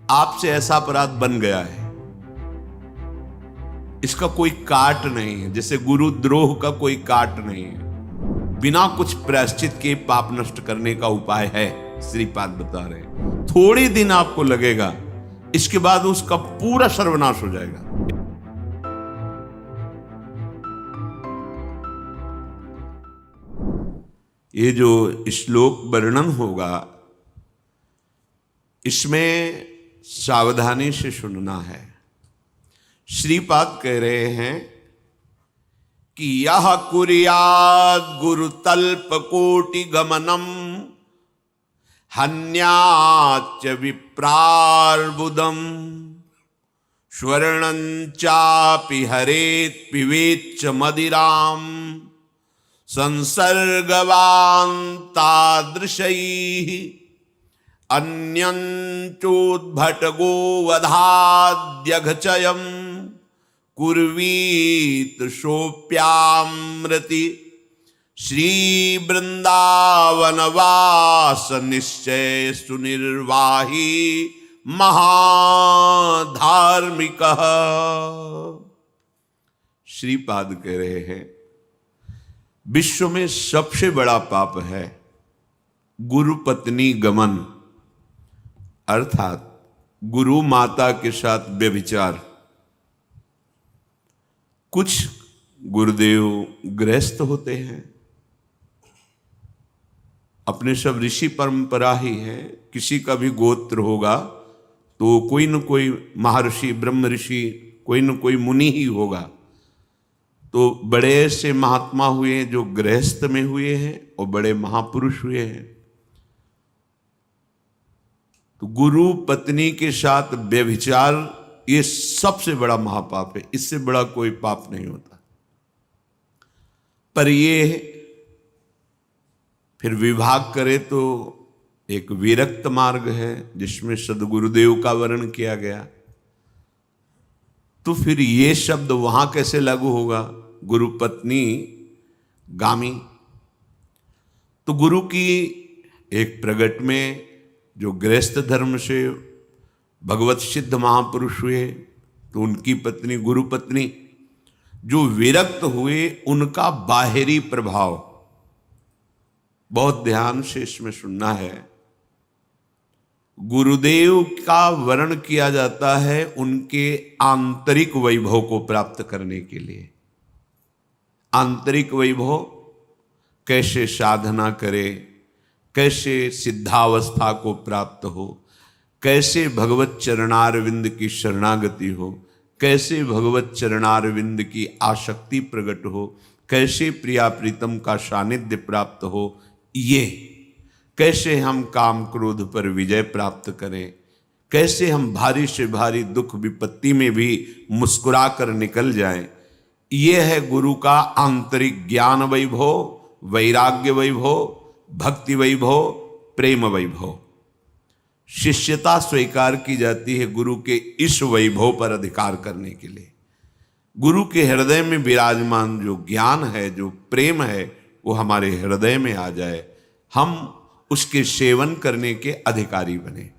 आपसे ऐसा अपराध बन गया है, इसका कोई काट नहीं है, जैसे गुरुद्रोह का कोई काट नहीं है, बिना कुछ प्रायश्चित के पाप नष्ट करने का उपाय है। श्रीपाद बता रहे हैं, थोड़ी दिन आपको लगेगा, इसके बाद उसका पूरा सर्वनाश हो जाएगा। ये जो श्लोक वर्णन होगा, इसमें सावधानी से सुनना है। श्रीपाद कह रहे हैं कि यह कुर्याद गुरुतल्प कोटि गमनम हन्याच विप्रार्बुदम स्वर्णं चापि हरेत् पिबेच्च मदिराम संसर्गवान् तादृशैः अन्यंचोद्भटगो वधाद्यघचयं कुर्वीत सोप्यामृति श्री वृंदावनवास निश्चय सुनिर्वाही महाधार्मिकः। श्रीपाद कह रहे हैं, विश्व में सबसे बड़ा पाप है गुरु पत्नी गमन, अर्थात गुरु माता के साथ व्यभिचार। कुछ गुरुदेव गृहस्थ होते हैं, अपने सब ऋषि परंपरा ही है, किसी का भी गोत्र होगा तो कोई न कोई महर्षि ब्रह्म ऋषि, कोई न कोई मुनि ही होगा। तो बड़े से महात्मा हुए जो गृहस्थ में हुए हैं और बड़े महापुरुष हुए हैं। तो गुरु पत्नी के साथ व्यभिचार ये सबसे बड़ा महापाप है, इससे बड़ा कोई पाप नहीं होता। पर ये फिर विभाग करे तो एक विरक्त मार्ग है जिसमें सद्गुरुदेव का वर्णन किया गया। तो फिर ये शब्द वहां कैसे लागू होगा, गुरु पत्नी गामी। तो गुरु की एक प्रगट में जो गृहस्थ धर्म से भगवत सिद्ध महापुरुष हुए, तो उनकी पत्नी गुरु पत्नी। जो विरक्त हुए उनका बाहरी प्रभाव, बहुत ध्यान से इसमें सुनना है। गुरुदेव का वर्णन किया जाता है उनके आंतरिक वैभव को प्राप्त करने के लिए। आंतरिक वैभव, कैसे साधना करे, कैसे सिद्धावस्था को प्राप्त हो, कैसे भगवत चरणारविंद की शरणागति हो, कैसे भगवत चरणारविंद की आसक्ति प्रकट हो, कैसे प्रिया प्रीतम का सानिध्य प्राप्त हो, ये कैसे हम काम क्रोध पर विजय प्राप्त करें, कैसे हम भारी से भारी दुख विपत्ति में भी मुस्कुरा कर निकल जाएं। ये है गुरु का आंतरिक ज्ञान वैभव, वैराग्य वैभव, भक्ति वैभव, प्रेम वैभव। शिष्यता स्वीकार की जाती है गुरु के इस वैभव पर अधिकार करने के लिए। गुरु के हृदय में विराजमान जो ज्ञान है, जो प्रेम है, वो हमारे हृदय में आ जाए, हम उसके सेवन करने के अधिकारी बने।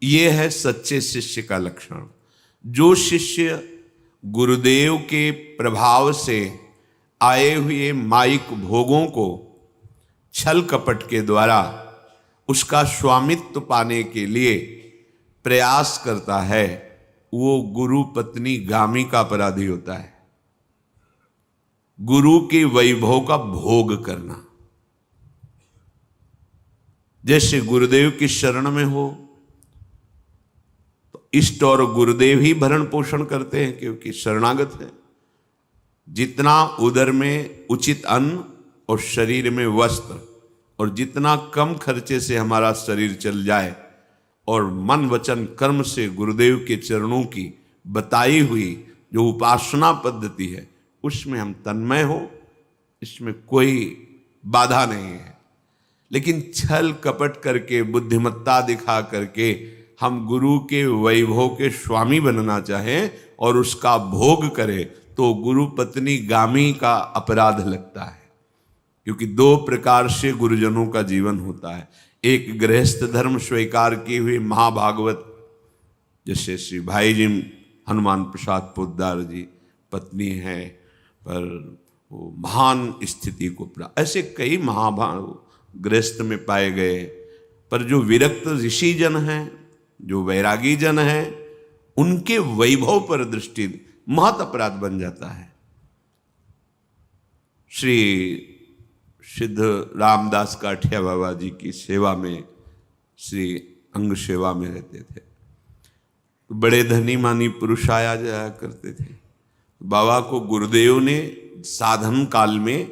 ये है सच्चे शिष्य का लक्षण। जो शिष्य गुरुदेव के प्रभाव से आए हुए माइक भोगों को छल कपट के द्वारा उसका स्वामित्व पाने के लिए प्रयास करता है, वो गुरु पत्नी गामी का अपराधी होता है। गुरु के वैभव का भोग करना, जैसे गुरुदेव की शरण में हो तो इष्ट और गुरुदेव ही भरण पोषण करते हैं, क्योंकि शरणागत है। जितना उदर में उचित अन्न और शरीर में वस्त्र, और जितना कम खर्चे से हमारा शरीर चल जाए और मन वचन कर्म से गुरुदेव के चरणों की बताई हुई जो उपासना पद्धति है उसमें हम तन्मय हो, इसमें कोई बाधा नहीं है। लेकिन छल कपट करके, बुद्धिमत्ता दिखा करके हम गुरु के वैभव के स्वामी बनना चाहें और उसका भोग करें, तो गुरु पत्नी गामी का अपराध लगता है। क्योंकि दो प्रकार से गुरुजनों का जीवन होता है। एक गृहस्थ धर्म स्वीकार किए हुए महाभागवत जैसे श्री भाई जी हनुमान प्रसाद पोद्दार जी पत्नी है, पर वो महान स्थिति को ऐसे कई महाभाव गृहस्थ में पाए गए। पर जो विरक्त ऋषि जन हैं, जो वैरागी जन हैं, उनके वैभव पर दृष्टि महत अपराध बन जाता है। श्री सिद्ध रामदास काठिया बाबा जी की सेवा में, श्री अंग सेवा में रहते थे, तो बड़े धनी मानी पुरुष आया जाया करते थे। बाबा को गुरुदेव ने साधन काल में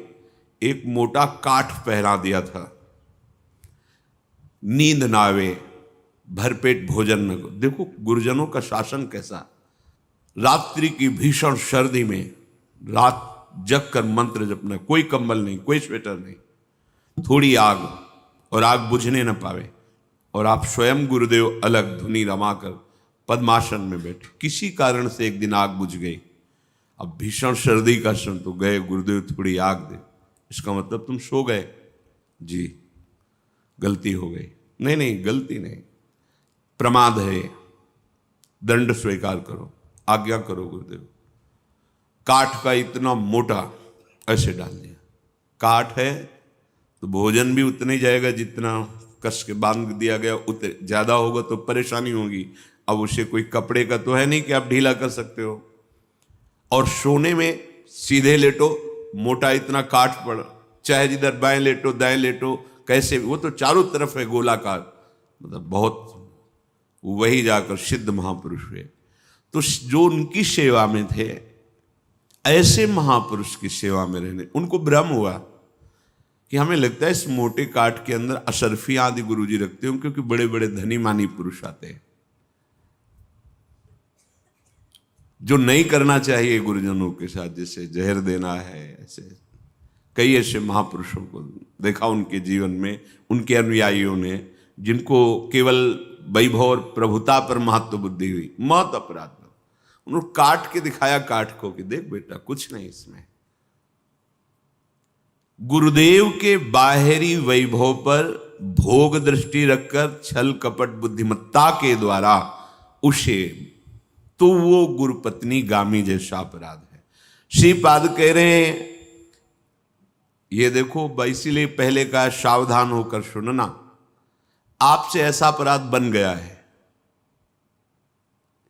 एक मोटा काठ पहना दिया था, नींद ना आवे, भरपेट भोजन न करो। देखो गुरुजनों का शासन कैसा। रात्रि की भीषण सर्दी में रात जग कर मंत्र जपना, कोई कंबल नहीं, कोई स्वेटर नहीं, थोड़ी आग, और आग बुझने न पावे, और आप स्वयं गुरुदेव अलग धुनी रमाकर पद्मासन में बैठे। किसी कारण से एक दिन आग बुझ गई। अब भीषण सर्दी का क्षण, तो गए गुरुदेव थोड़ी आग दे। इसका मतलब तुम सो गए? जी, गलती हो गई। नहीं नहीं, गलती नहीं, प्रमाद है, दंड स्वीकार करो, आज्ञा करो गुरुदेव। काठ का इतना मोटा ऐसे डाल दिया। काठ है तो भोजन भी उतना ही जाएगा जितना कस के बांध दिया गया, उतने ज्यादा होगा तो परेशानी होगी। अब उसे कोई कपड़े का तो है नहीं कि आप ढीला कर सकते हो। और सोने में सीधे लेटो, मोटा इतना काठ पड़ा, चाहे जिधर बाएं लेटो दाएं लेटो, कैसे, वो तो चारों तरफ है गोलाकार, मतलब बहुत। वही जाकर सिद्ध महापुरुष हुए। तो जो उनकी सेवा में थे, ऐसे महापुरुष की सेवा में रहने, उनको भ्रम हुआ कि हमें लगता है इस मोटे काठ के अंदर अशरफी आदि गुरुजी रखते हो, क्योंकि बड़े बड़े धनी मानी पुरुष आते हैं। जो नहीं करना चाहिए गुरुजनों के साथ, जैसे जहर देना है, ऐसे कई ऐसे महापुरुषों को देखा उनके जीवन में, उनके अनुयायियों ने, जिनको केवल वैभव और प्रभुता पर महत्व बुद्धि हुई, मत अपराध। उन्होंने काट के दिखाया काठ को कि देख बेटा कुछ नहीं इसमें। गुरुदेव के बाहरी वैभव पर भोग दृष्टि रखकर छल कपट बुद्धिमत्ता के द्वारा उसे, तो वो गुरुपत्नी गामी जैसा अपराध है। श्रीपाद कह रहे हैं, ये देखो, इसीलिए पहले का सावधान होकर सुनना, आपसे ऐसा अपराध बन गया है,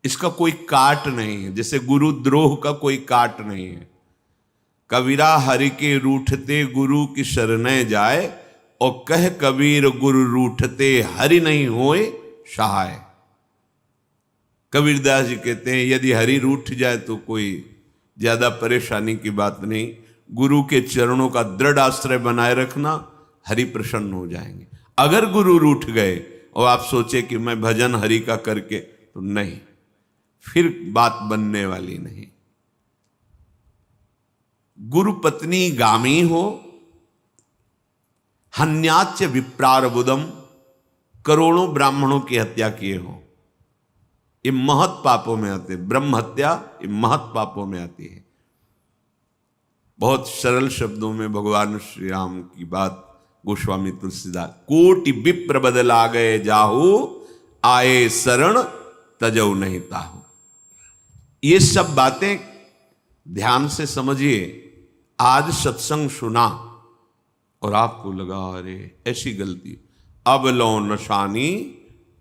इसका कोई काट नहीं है, जैसे गुरुद्रोह का कोई काट नहीं है। कबीरा हरि के रूठते गुरु की शरणै जाए, और कह कबीर गुरु रूठते हरि नहीं होए सहाय। कबीरदास जी कहते हैं, यदि हरि रूठ जाए तो कोई ज्यादा परेशानी की बात नहीं, गुरु के चरणों का दृढ़ आश्रय बनाए रखना, हरि प्रसन्न हो जाएंगे। अगर गुरु रूठ गए और आप सोचे कि मैं भजन हरि का करके, तो नहीं, फिर बात बनने वाली नहीं। गुरु पत्नी गामी हो, हन्याच विप्रार बुदम, करोड़ों ब्राह्मणों की हत्या किए हो, ये महत पापों में आते। ब्रह्म हत्या ये महत पापों में आती है। बहुत सरल शब्दों में भगवान श्री राम की बात गोस्वामी तुलसीदास, कोटि विप्र बदला गए जाहू, आए शरण तजऊ नहीं ताहू। ये सब बातें ध्यान से समझिए। आज सत्संग सुना और आपको लगा अरे ऐसी गलती, अब लो नशानी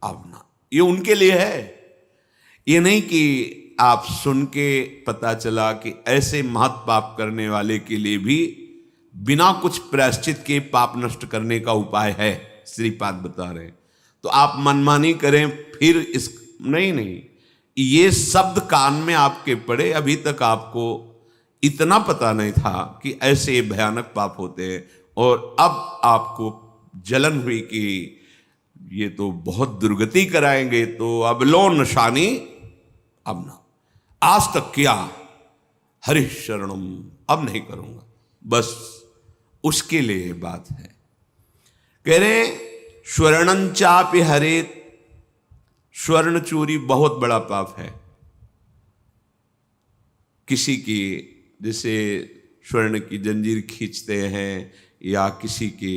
अब ना, ये उनके लिए है। ये नहीं कि आप सुन के पता चला कि ऐसे महत् पाप करने वाले के लिए भी बिना कुछ प्रायश्चित के पाप नष्ट करने का उपाय है, श्रीपाद बता रहे हैं। तो आप मनमानी करें फिर इस, नहीं, ये शब्द कान में आपके पड़े, अभी तक आपको इतना पता नहीं था कि ऐसे भयानक पाप होते हैं, और अब आपको जलन हुई कि ये तो बहुत दुर्गति कराएंगे, तो अब लो नशानी अब ना, आज तक किया, हरि शरणम अब नहीं करूंगा, बस उसके लिए बात है। कह रहे स्वर्णंचापि हरेत, स्वर्ण चोरी बहुत बड़ा पाप है। किसी की जैसे स्वर्ण की जंजीर खींचते हैं, या किसी के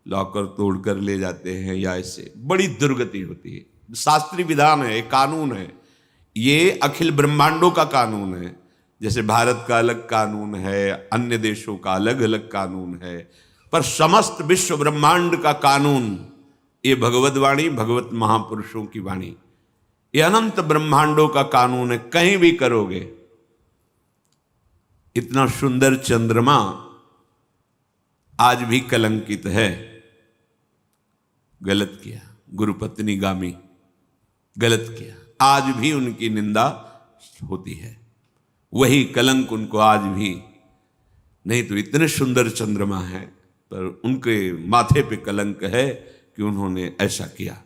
लॉकर तोड़कर ले जाते हैं, या ऐसे बड़ी दुर्गति होती है। शास्त्रीय विधान है, एक कानून है, ये अखिल ब्रह्मांडों का कानून है। जैसे भारत का अलग कानून है, अन्य देशों का अलग अलग कानून है, पर समस्त विश्व ब्रह्मांड का कानून ये भगवत वाणी, भगवत महापुरुषों की वाणी, ये अनंत ब्रह्मांडों का कानून है। कहीं भी करोगे। इतना सुंदर चंद्रमा आज भी कलंकित है। गलत किया, गुरुपत्नी गामी गलत किया, आज भी उनकी निंदा होती है। वही कलंक उनको आज भी, नहीं तो इतने सुंदर चंद्रमा है, पर उनके माथे पे कलंक है कि उन्होंने ऐसा किया।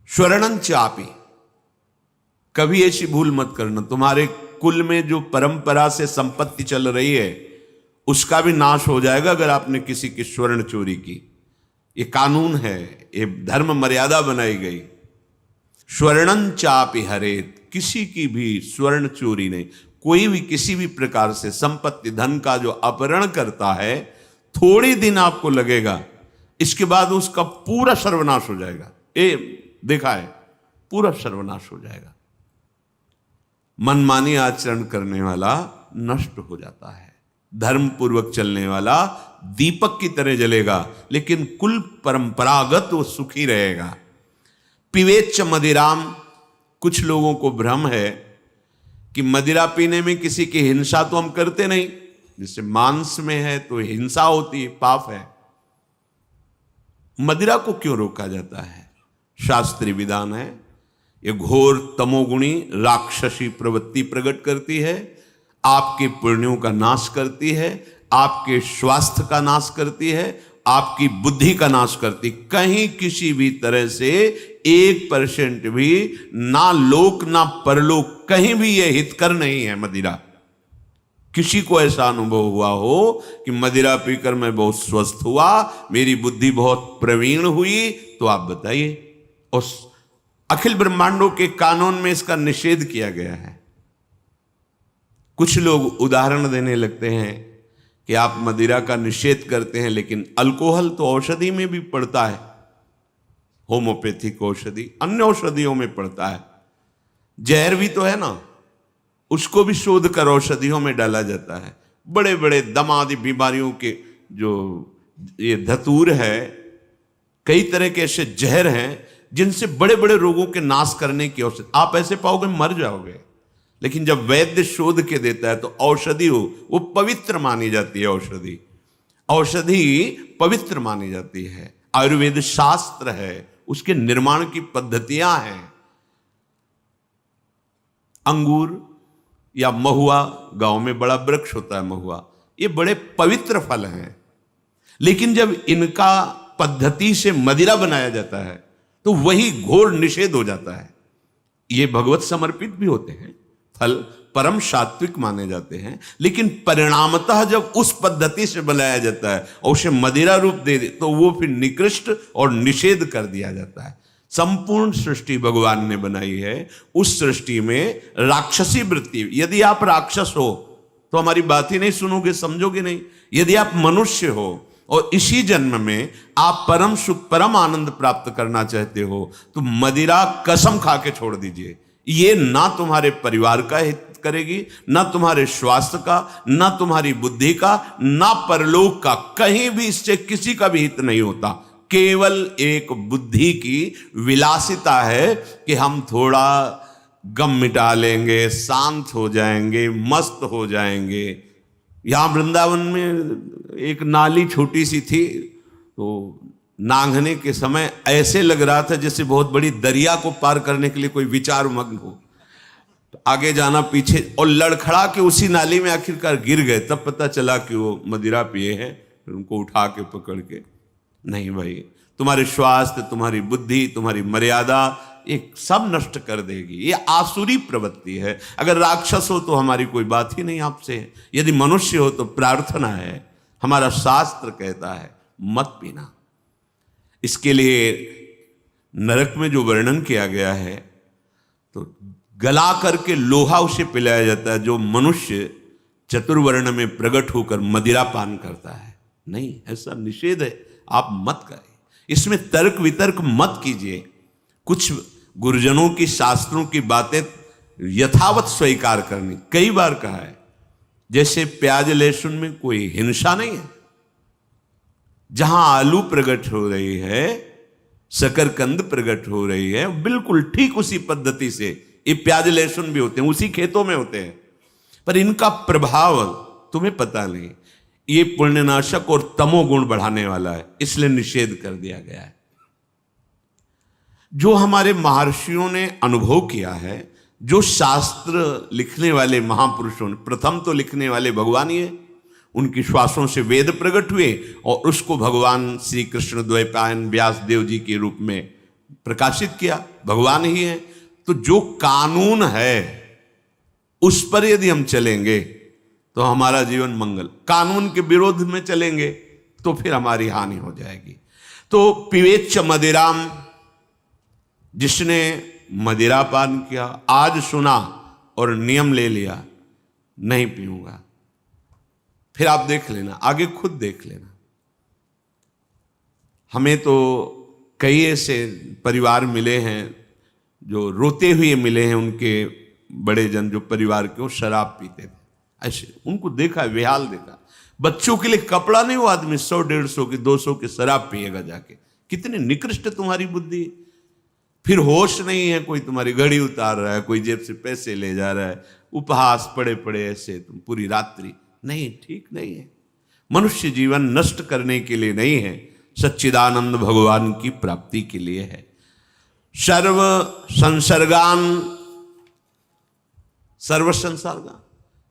स्वर्णं चापि, कभी ऐसी भूल मत करना। तुम्हारे कुल में जो परंपरा से संपत्ति चल रही है उसका भी नाश हो जाएगा अगर आपने किसी की स्वर्ण चोरी की। ये कानून है, ये धर्म मर्यादा बनाई गई। स्वर्णं चापि हरेत, किसी की भी स्वर्ण चोरी नहीं। कोई भी किसी भी प्रकार से संपत्ति धन का जो अपहरण करता है, थोड़ी दिन आपको लगेगा, इसके बाद उसका पूरा सर्वनाश हो जाएगा। ये देखा है, पूरा सर्वनाश हो जाएगा। मनमानी आचरण करने वाला नष्ट हो जाता है, धर्म पूर्वक चलने वाला दीपक की तरह जलेगा, लेकिन कुल परंपरागत वो सुखी रहेगा। पिवेच्च मदिराम, कुछ लोगों को भ्रम है कि मदिरा पीने में किसी की हिंसा तो हम करते नहीं, जैसे मांस में है तो हिंसा होती है, पाप है। मदिरा को क्यों रोका जाता है? शास्त्रीय विधान है। ये घोर तमोगुणी राक्षसी प्रवृत्ति प्रकट करती है, आपके पुण्यों का नाश करती है, आपके स्वास्थ्य का नाश करती है, आपकी बुद्धि का नाश करती। कहीं किसी भी तरह से 1% भी, ना लोक ना परलोक, कहीं भी यह हितकर नहीं है मदिरा। किसी को ऐसा अनुभव हुआ हो कि मदिरा पीकर मैं बहुत स्वस्थ हुआ, मेरी बुद्धि बहुत प्रवीण हुई, तो आप बताइए। उस अखिल ब्रह्मांडों के कानून में इसका निषेध किया गया है। कुछ लोग उदाहरण देने लगते हैं कि आप मदिरा का निषेध करते हैं, लेकिन अल्कोहल तो औषधि में भी पड़ता है, होम्योपैथिक औषधि, अन्य औषधियों में पड़ता है। जहर भी तो है ना, उसको भी शोध कर औषधियों में डाला जाता है। बड़े बड़े दम आदि बीमारियों के जो ये धतूर है, कई तरह के ऐसे जहर हैं जिनसे बड़े बड़े रोगों के नाश करने की औषधि। आप ऐसे पाओगे मर जाओगे, लेकिन जब वैद्य शोध के देता है तो औषधि हो, वो पवित्र मानी जाती है। औषधि पवित्र मानी जाती है। आयुर्वेद शास्त्र है, उसके निर्माण की पद्धतियां हैं। अंगूर या महुआ, गांव में बड़ा वृक्ष होता है महुआ, ये बड़े पवित्र फल हैं, लेकिन जब इनका पद्धति से मदिरा बनाया जाता है तो वही घोर निषेध हो जाता है। ये भगवत समर्पित भी होते हैं, फल परम सात्विक माने जाते हैं, लेकिन परिणामतः जब उस पद्धति से बनाया जाता है और उसे मदिरा रूप दे दे तो वो फिर निकृष्ट और निषेध कर दिया जाता है। संपूर्ण सृष्टि भगवान ने बनाई है, उस सृष्टि में राक्षसी वृत्ति। यदि आप राक्षस हो तो हमारी बात ही नहीं सुनोगे, समझोगे नहीं। यदि आप मनुष्य हो और इसी जन्म में आप परम सुख, परम आनंद प्राप्त करना चाहते हो, तो मदिरा कसम खा के छोड़ दीजिए। ये ना तुम्हारे परिवार का हित करेगी, ना तुम्हारे स्वास्थ्य का, ना तुम्हारी बुद्धि का, ना परलोक का। कहीं भी इससे किसी का भी हित नहीं होता। केवल एक बुद्धि की विलासिता है कि हम थोड़ा गम मिटा लेंगे, शांत हो जाएंगे, मस्त हो जाएंगे। यहां वृंदावन में एक नाली छोटी सी थी, तो नांगने के समय ऐसे लग रहा था जैसे बहुत बड़ी दरिया को पार करने के लिए कोई विचार मग्न हो। तो आगे जाना, पीछे, और लड़खड़ा के उसी नाली में आखिरकार गिर गए। तब पता चला कि वो मदिरा पिए हैं। फिर उनको उठा के पकड़ के, नहीं भाई, तुम्हारे स्वास्थ्य, तुम्हारी बुद्धि, तुम्हारी मर्यादा, एक सब नष्ट कर देगी। ये आसुरी प्रवृत्ति है। अगर राक्षस हो तो हमारी कोई बात ही नहीं आपसे, यदि मनुष्य हो तो प्रार्थना है। हमारा शास्त्र कहता है मत पीना। इसके लिए नरक में जो वर्णन किया गया है, तो गला करके लोहा उसे पिलाया जाता है जो मनुष्य चतुर्वर्ण में प्रकट होकर मदिरा पान करता है। नहीं, ऐसा निषेध है, आप मत करें। इसमें तर्क वितर्क मत कीजिए। कुछ गुरुजनों की शास्त्रों की बातें यथावत स्वीकार करनी। कई बार कहा है, जैसे प्याज लहसुन में कोई हिंसा नहीं है, जहां आलू प्रकट हो रही है, शकरकंद प्रकट हो रही है, बिल्कुल ठीक उसी पद्धति से ये प्याज लहसुन भी होते हैं, उसी खेतों में होते हैं, पर इनका प्रभाव तुम्हें पता नहीं। ये पुण्यनाशक और तमोगुण बढ़ाने वाला है, इसलिए निषेध कर दिया गया है। जो हमारे महर्षियों ने अनुभव किया है, जो शास्त्र लिखने वाले महापुरुषों ने, प्रथम तो लिखने वाले भगवान ही है, उनकी श्वासों से वेद प्रकट हुए और उसको भगवान श्री कृष्ण द्वैपायन व्यास देव जी के रूप में प्रकाशित किया, भगवान ही है। तो जो कानून है उस पर यदि हम चलेंगे तो हमारा जीवन मंगल, कानून के विरोध में चलेंगे तो फिर हमारी हानि हो जाएगी। तो पिबेच्च मदिराम, जिसने मदिरा पान किया, आज सुना और नियम ले लिया, नहीं पीऊंगा, फिर आप देख लेना, आगे खुद देख लेना। हमें तो कई ऐसे परिवार मिले हैं जो रोते हुए मिले हैं, उनके बड़े जन जो परिवार के वो शराब पीते थे, ऐसे उनको देखा, विहाल देखा। बच्चों के लिए कपड़ा नहीं, वो आदमी 100, 150 की 200 की शराब पिएगा जाके। कितनी निकृष्ट तुम्हारी बुद्धि। फिर होश नहीं है, कोई तुम्हारी घड़ी उतार रहा है, कोई जेब से पैसे ले जा रहा है, उपहास पड़े पड़े ऐसे तुम पूरी रात्रि। नहीं, ठीक नहीं है। मनुष्य जीवन नष्ट करने के लिए नहीं है, सच्चिदानंद भगवान की प्राप्ति के लिए है। सर्व संसर्गान, सर्व संसर्गान,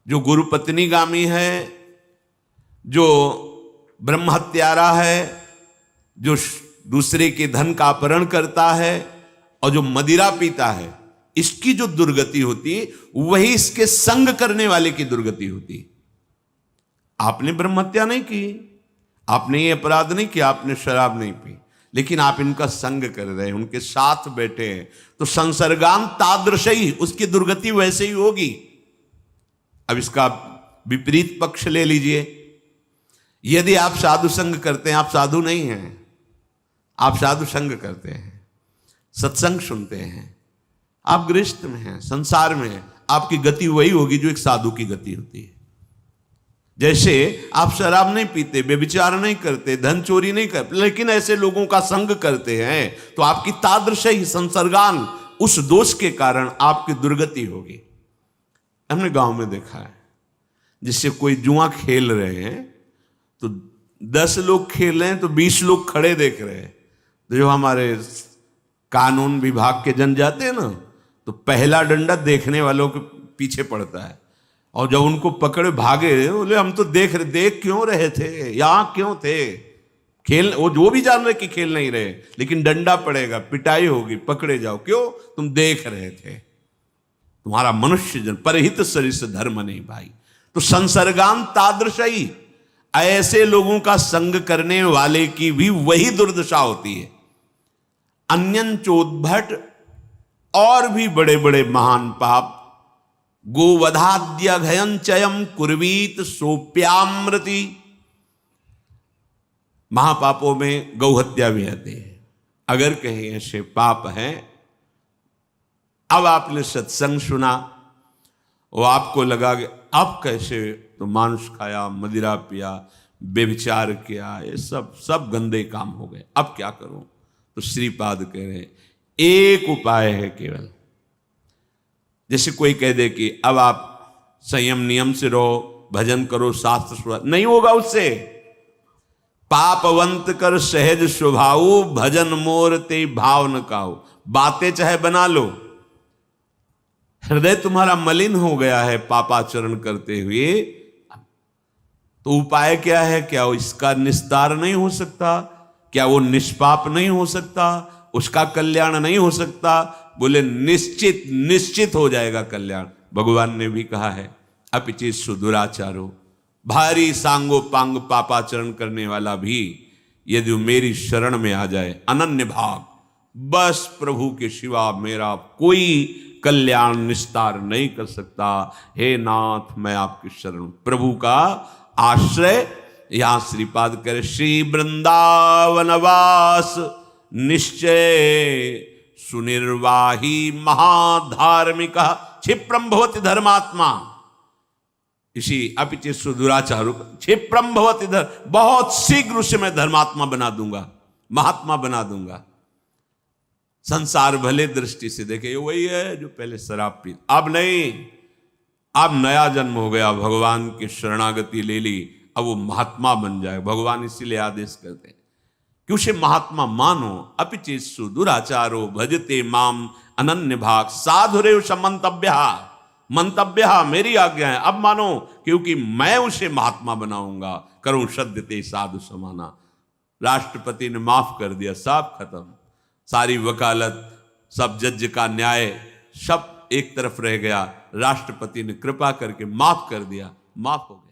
जो गुरु पत्नी गामी है, जो ब्रह्म हत्यारा है, जो दूसरे के धन का अपहरण करता है और जो मदिरा पीता है, इसकी जो दुर्गति होती है वही इसके संग करने वाले की दुर्गति होती है। आपने ब्रह्म हत्या नहीं की, आपने ये अपराध नहीं किया, आपने शराब नहीं पी, लेकिन आप इनका संग कर रहे हैं, उनके साथ बैठे हैं, तो संसर्गान तादृशी, उसकी दुर्गति वैसे ही होगी। अब इसका विपरीत पक्ष ले लीजिए। यदि आप साधु संग करते हैं, आप साधु नहीं हैं, आप साधु संग करते हैं, सत्संग सुनते हैं, आप गृहस्थ में हैं, संसार में हैं, आपकी गति वही होगी जो एक साधु की गति होती है। जैसे आप शराब नहीं पीते, व्यभिचार नहीं करते, धन चोरी नहीं करते, लेकिन ऐसे लोगों का संग करते हैं, तो आपकी तादृश ही संसर्गान, उस दोष के कारण आपकी दुर्गति होगी। हमने गांव में देखा है, जिससे कोई जुआ खेल रहे हैं तो 10 लोग खेल रहे हैं तो 20 लोग खड़े देख रहे हैं। तो जो हमारे कानून विभाग के जन जाते हैं ना, तो पहला डंडा देखने वालों के पीछे पड़ता है, और जब उनको पकड़े भागे, बोले हम तो देख क्यों रहे थे, यहां क्यों थे, खेल, वो भी जान रहे कि खेल नहीं रहे, लेकिन डंडा पड़ेगा, पिटाई होगी, पकड़े जाओ, क्यों, तुम देख रहे थे। तुम्हारा मनुष्य जन परहित शरीर से धर्म नहीं भाई। तो संसर्गान तादृशी, ऐसे लोगों का संग करने वाले की भी वही दुर्दशा होती है। अन्यं चोद्भट, और भी बड़े बड़े महान पाप, गोवधाद्य घयं चयम कुर्वीत सोप्यामृति, महापापों में गौहत्या भी आते हैं। अगर कहीं ऐसे पाप हैं, अब आपने सत्संग सुना, वो आपको लगा कि अब कैसे तो मांस खाया, मदिरा पिया, व्यभिचार किया, ये सब गंदे काम हो गए, अब क्या करूं। तो श्रीपाद कह रहे एक उपाय है केवल। जैसे कोई कह दे कि अब आप संयम नियम से रहो, भजन करो, शास्त्र, नहीं होगा उससे। पापवंत कर सहज स्वभाव, भजन मोर ते भाव न काऊ। बातें चाहे बना लो, हृदय तुम्हारा मलिन हो गया है पापाचरण करते हुए, तो उपाय क्या है? क्या इसका निस्तार नहीं हो सकता? क्या वो निष्पाप नहीं हो सकता? उसका कल्याण नहीं हो सकता? बोले निश्चित हो जाएगा कल्याण। भगवान ने भी कहा है, अपिचित सुदुराचारो, भारी सांगो पांग पापाचरण करने वाला भी यदि मेरी शरण में आ जाए, अनन्य भाग, बस प्रभु के सिवा मेरा कोई कल्याण निस्तार नहीं कर सकता। हे नाथ, मैं आपकी शरण, प्रभु का आश्रय। यहां श्रीपाद करे, श्री वृंदावनवास निश्चय सुनिर्वाही महाधार्मिक क्षिप्रम भवति धर्मात्मा। इसी अपिचे सुदुराचारो क्षिप्रम भवति धर्म, बहुत शीघ्र उसे मैं धर्मात्मा बना दूंगा, महात्मा बना दूंगा। संसार भले दृष्टि से देखे ये वही है जो पहले शराब पी, अब नहीं, अब नया जन्म हो गया, भगवान की शरणागति ले ली, अब वो महात्मा बन जाए। भगवान इसीलिए आदेश करते हैं कि उसे महात्मा मानो। अपिचे सुदुराचारो भजते माम अनन्य भाग साधुरेव समंतव्य, मंतव्य मेरी आज्ञा है, अब मानो, क्योंकि मैं उसे महात्मा बनाऊंगा। करूं सद्यते साधु समाना। राष्ट्रपति ने माफ कर दिया, सब खत्म, सारी वकालत, सब जज का न्याय सब एक तरफ रह गया। राष्ट्रपति ने कृपा करके माफ कर दिया, माफ हो गया।